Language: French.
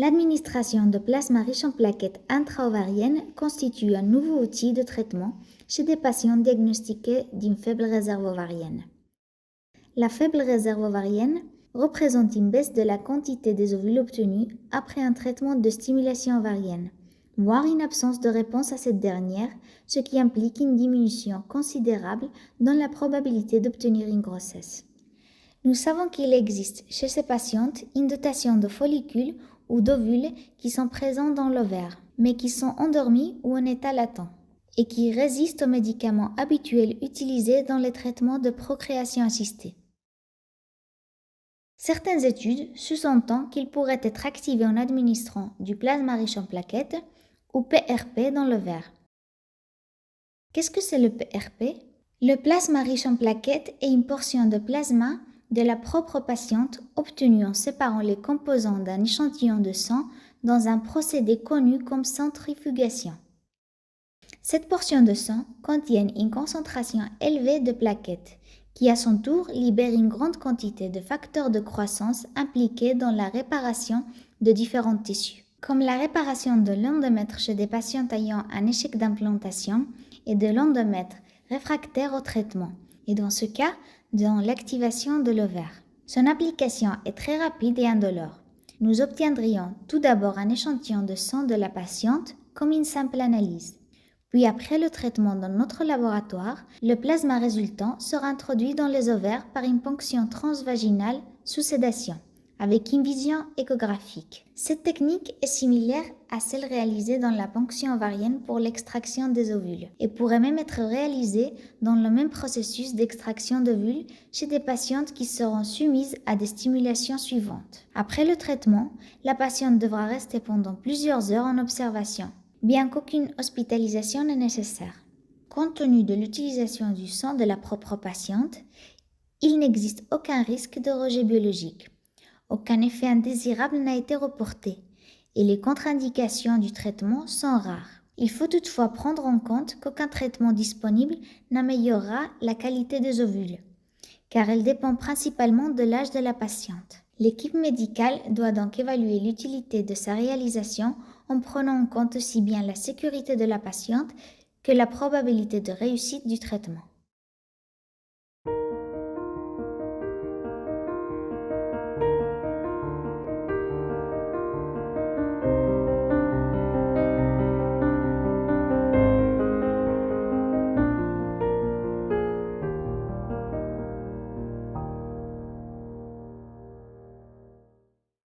L'administration de plasma riche en plaquettes intra-ovariennes constitue un nouveau outil de traitement chez des patients diagnostiqués d'une faible réserve ovarienne. La faible réserve ovarienne représente une baisse de la quantité des ovules obtenus après un traitement de stimulation ovarienne, voire une absence de réponse à cette dernière, ce qui implique une diminution considérable dans la probabilité d'obtenir une grossesse. Nous savons qu'il existe chez ces patientes une dotation de follicules ou d'ovules qui sont présents dans l'ovaire, mais qui sont endormis ou en état latent, et qui résistent aux médicaments habituels utilisés dans les traitements de procréation assistée. Certaines études sous-entendent qu'ils pourraient être activés en administrant du plasma riche en plaquettes ou PRP dans l'ovaire. Qu'est-ce que c'est le PRP? Le plasma riche en plaquettes est une portion de plasma de la propre patiente obtenue en séparant les composants d'un échantillon de sang dans un procédé connu comme centrifugation. Cette portion de sang contient une concentration élevée de plaquettes qui à son tour libère une grande quantité de facteurs de croissance impliqués dans la réparation de différents tissus, comme la réparation de l'endomètre chez des patients ayant un échec d'implantation et de l'endomètre réfractaire au traitement, et dans ce cas, dans l'activation de l'ovaire. Son application est très rapide et indolore. Nous obtiendrions tout d'abord un échantillon de sang de la patiente comme une simple analyse. Puis après le traitement dans notre laboratoire, le plasma résultant sera introduit dans les ovaires par une ponction transvaginale sous sédation, avec une vision échographique. Cette technique est similaire à celle réalisée dans la ponction ovarienne pour l'extraction des ovules et pourrait même être réalisée dans le même processus d'extraction d'ovules chez des patientes qui seront soumises à des stimulations suivantes. Après le traitement, la patiente devra rester pendant plusieurs heures en observation, bien qu'aucune hospitalisation n'est nécessaire. Compte tenu de l'utilisation du sang de la propre patiente, il n'existe aucun risque de rejet biologique. Aucun effet indésirable n'a été reporté et les contre-indications du traitement sont rares. Il faut toutefois prendre en compte qu'aucun traitement disponible n'améliorera la qualité des ovules, car elle dépend principalement de l'âge de la patiente. L'équipe médicale doit donc évaluer l'utilité de sa réalisation en prenant en compte aussi bien la sécurité de la patiente que la probabilité de réussite du traitement.